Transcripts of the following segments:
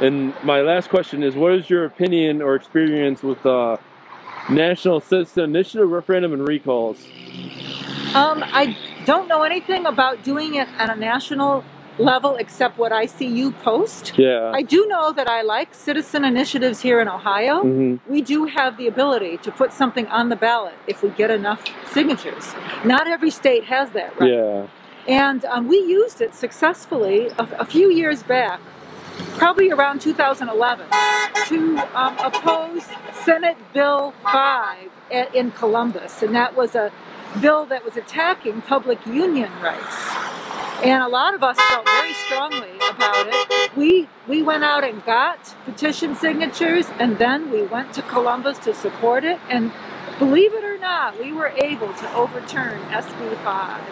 And my last question is, what is your opinion or experience with national citizen initiative, referendum, and recalls? I don't know anything about doing it at a national level except what I see you post. Yeah. I do know that I like citizen initiatives here in Ohio. We do have the ability to put something on the ballot if we get enough signatures. Not every state has that, right? Yeah. And we used it successfully a few years back, probably around 2011, to oppose Senate Bill 5 in Columbus. And that was a bill that was attacking public union rights. And a lot of us felt very strongly about it. We went out and got petition signatures, and then we went to Columbus to support it. And believe it or not, we were able to overturn SB 5.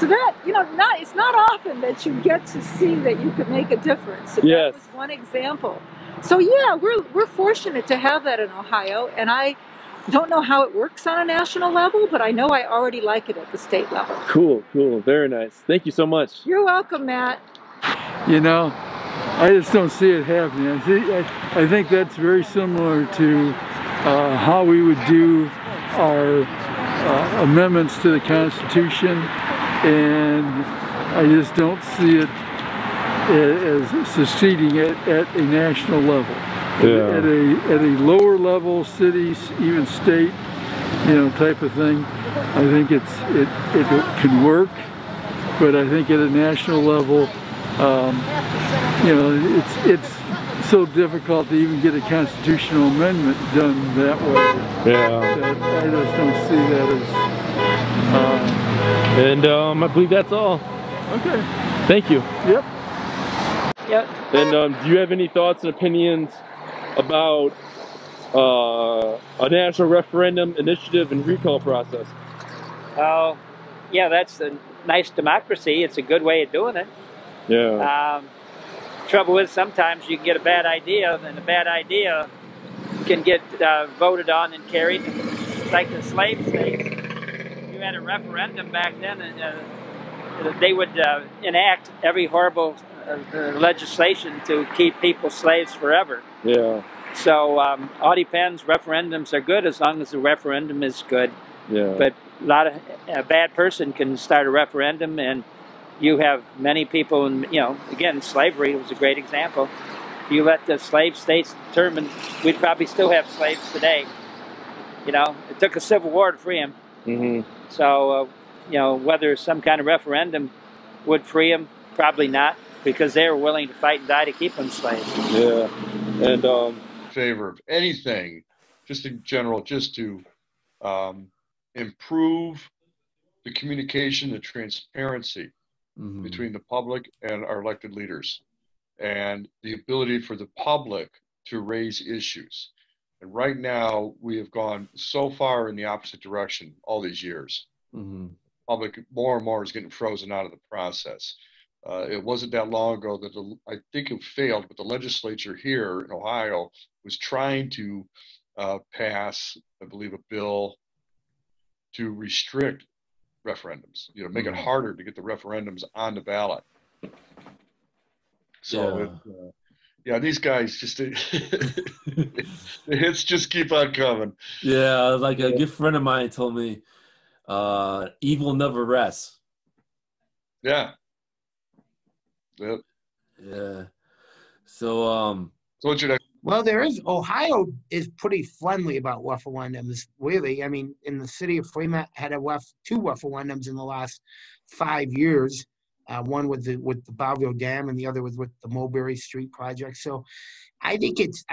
So that, it's not often that you get to see that you could make a difference. So yes. That was one example. So yeah, we're fortunate to have that in Ohio, and I don't know how it works on a national level, but I know I already like it at the state level. Cool, very nice. Thank you so much. You're welcome, Matt. I just don't see it happening. I think that's very similar to how we would do our amendments to the Constitution, and I just don't see it as succeeding at a national level. Yeah. At a lower level, cities, even state, type of thing, I think it can work. But I think at a national level, it's so difficult to even get a constitutional amendment done that way. Yeah. That I just don't see that as. And I believe that's all. Okay. Thank you. Yep. Yep. And do you have any thoughts and opinions about a national referendum, initiative, and recall process? Yeah, that's a nice democracy. It's a good way of doing it. Yeah. Trouble is, sometimes you can get a bad idea, and the bad idea can get voted on and carried. It's like the slave states. You had a referendum back then, and they would enact every horrible legislation to keep people slaves forever. Yeah. So all depends. Referendums are good as long as the referendum is good. Yeah. But a bad person can start a referendum, and you have many people. And again, slavery was a great example. If you let the slave states determine, we'd probably still have slaves today. It took a civil war to free them. So whether some kind of referendum would free them, probably not, because they were willing to fight and die to keep them slaves. Yeah. And favor of anything, just in general, just to improve the communication, the transparency between the public and our elected leaders, and the ability for the public to raise issues. And right now, we have gone so far in the opposite direction all these years. Public more and more is getting frozen out of the process. It wasn't that long ago that I think it failed, but the legislature here in Ohio was trying to pass, I believe, a bill to restrict referendums, make it harder to get the referendums on the ballot. So, these guys just, the hits just keep on coming. Yeah, like a good friend of mine told me, evil never rests. Yeah. Yep. Yeah. So what's your next? Well, Ohio is pretty friendly about referendums, really. I mean, in the city of Fremont had two referendums in the last 5 years. One with the Bonneville Dam, and the other was with the Mulberry Street project. So I think it's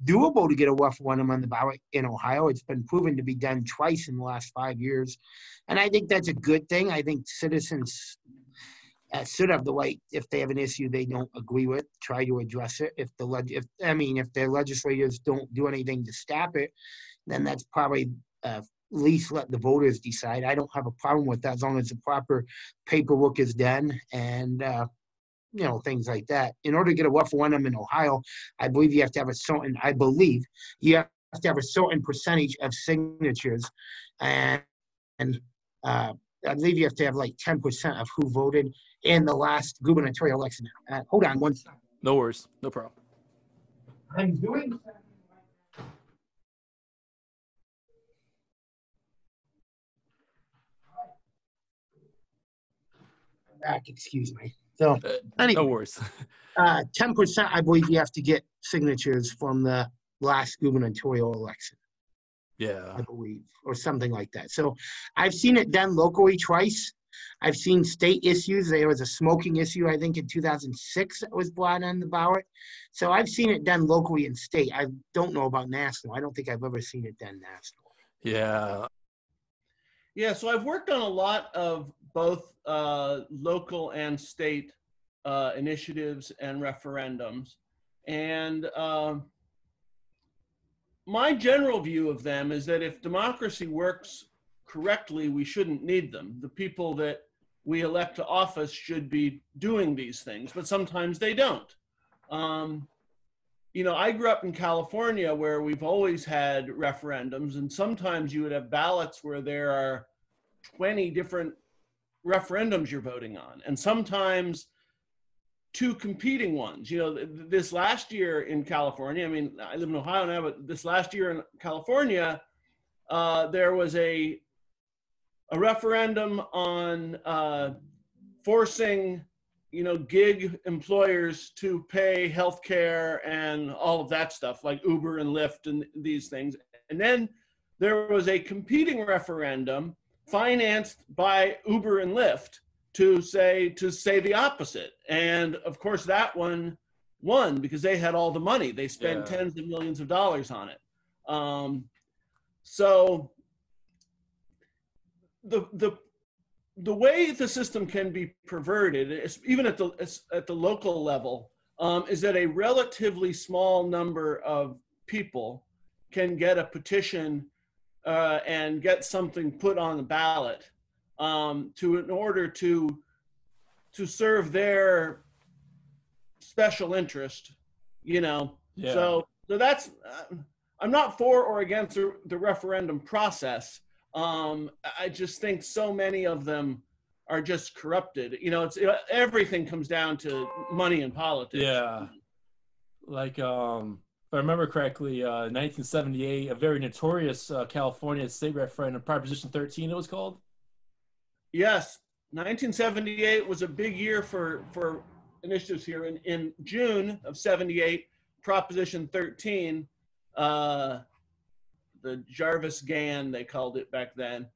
doable to get a referendum on the ballot in Ohio. It's been proven to be done twice in the last 5 years. And I think that's a good thing. I think citizens should have the right, if they have an issue they don't agree with, try to address it. If their legislators don't do anything to stop it, then that's probably at least let the voters decide. I don't have a problem with that as long as the proper paperwork is done and things like that. In order to get a referendum in Ohio, I believe you have to have a certain percentage of signatures, and I believe you have to have like 10% of who voted in the last gubernatorial election. Hold on one second. no worries, no problem. I'm doing. Back, excuse me. So, No anyway, worries. 10%, I believe you have to get signatures from the last gubernatorial election, Yeah. I believe, or something like that. So I've seen it done locally twice. I've seen state issues. There was a smoking issue, I think, in 2006 that was brought on the ballot. So I've seen it done locally and state. I don't know about national. I don't think I've ever seen it done national. Yeah. Yeah, so I've worked on a lot of both local and state initiatives and referendums. And my general view of them is that if democracy works correctly, we shouldn't need them. The people that we elect to office should be doing these things, but sometimes they don't. You know, I grew up in California where we've always had referendums, and sometimes you would have ballots where there are 20 different referendums you're voting on, and sometimes two competing ones. You know, this last year in California, I mean, I live in Ohio now, but this last year in California, there was a referendum on forcing, you know, gig employers to pay healthcare and all of that stuff, like Uber and Lyft and these things. And then there was a competing referendum financed by Uber and Lyft to say the opposite. And of course that one won because they had all the money. They spent tens of millions of dollars on it. So the way the system can be perverted, even at the local level, is that a relatively small number of people can get a petition and get something put on the ballot in order to serve their special interest, you know. Yeah. So that's I'm not for or against the referendum process. I just think so many of them are just corrupted. You know, everything comes down to money and politics. Yeah. Like, if I remember correctly, 1978, a very notorious California state referendum, Proposition 13 it was called? Yes. 1978 was a big year for initiatives here. In June of 78, Proposition 13, the Jarvis-Gann, they called it back then,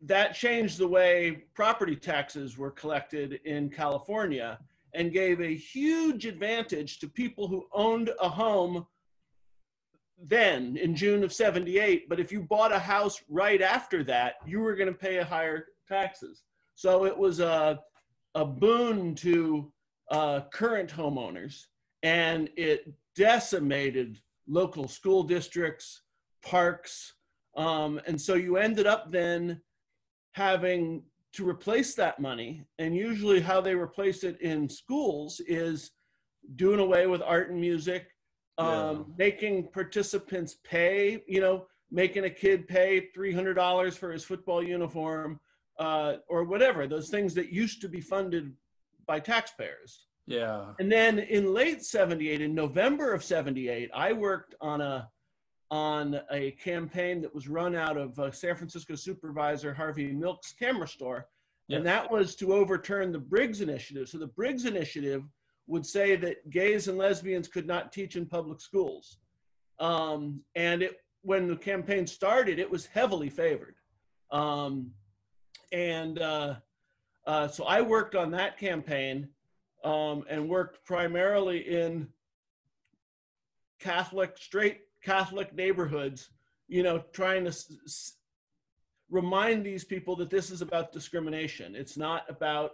that changed the way property taxes were collected in California and gave a huge advantage to people who owned a home then in June of 78. But if you bought a house right after that, you were going to pay higher taxes. So it was a boon to current homeowners, and it decimated local school districts, parks. And so you ended up then having to replace that money. And usually how they replace it in schools is doing away with art and music, making participants pay, you know, making a kid pay $300 for his football uniform, or whatever, those things that used to be funded by taxpayers. Yeah. And then in late 78, in November of 78, I worked on a campaign that was run out of San Francisco supervisor Harvey Milk's camera store. Yes. And that was to overturn the Briggs Initiative. So the Briggs Initiative would say that gays and lesbians could not teach in public schools. And when the campaign started, it was heavily favored. So I worked on that campaign and worked primarily in straight Catholic neighborhoods, you know, trying to remind these people that this is about discrimination. It's not about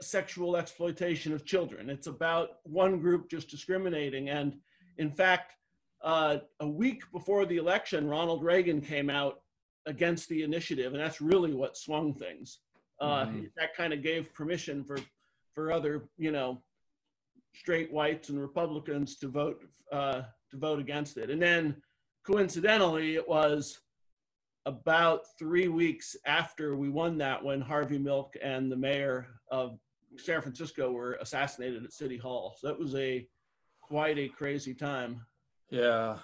sexual exploitation of children. It's about one group just discriminating. And in fact, a week before the election, Ronald Reagan came out against the initiative, and that's really what swung things. That kind of gave permission for other, you know, straight whites and Republicans to vote against it. And then coincidentally, it was about 3 weeks after we won that when Harvey Milk and the mayor of San Francisco were assassinated at City Hall. So that was quite a crazy time. Yeah.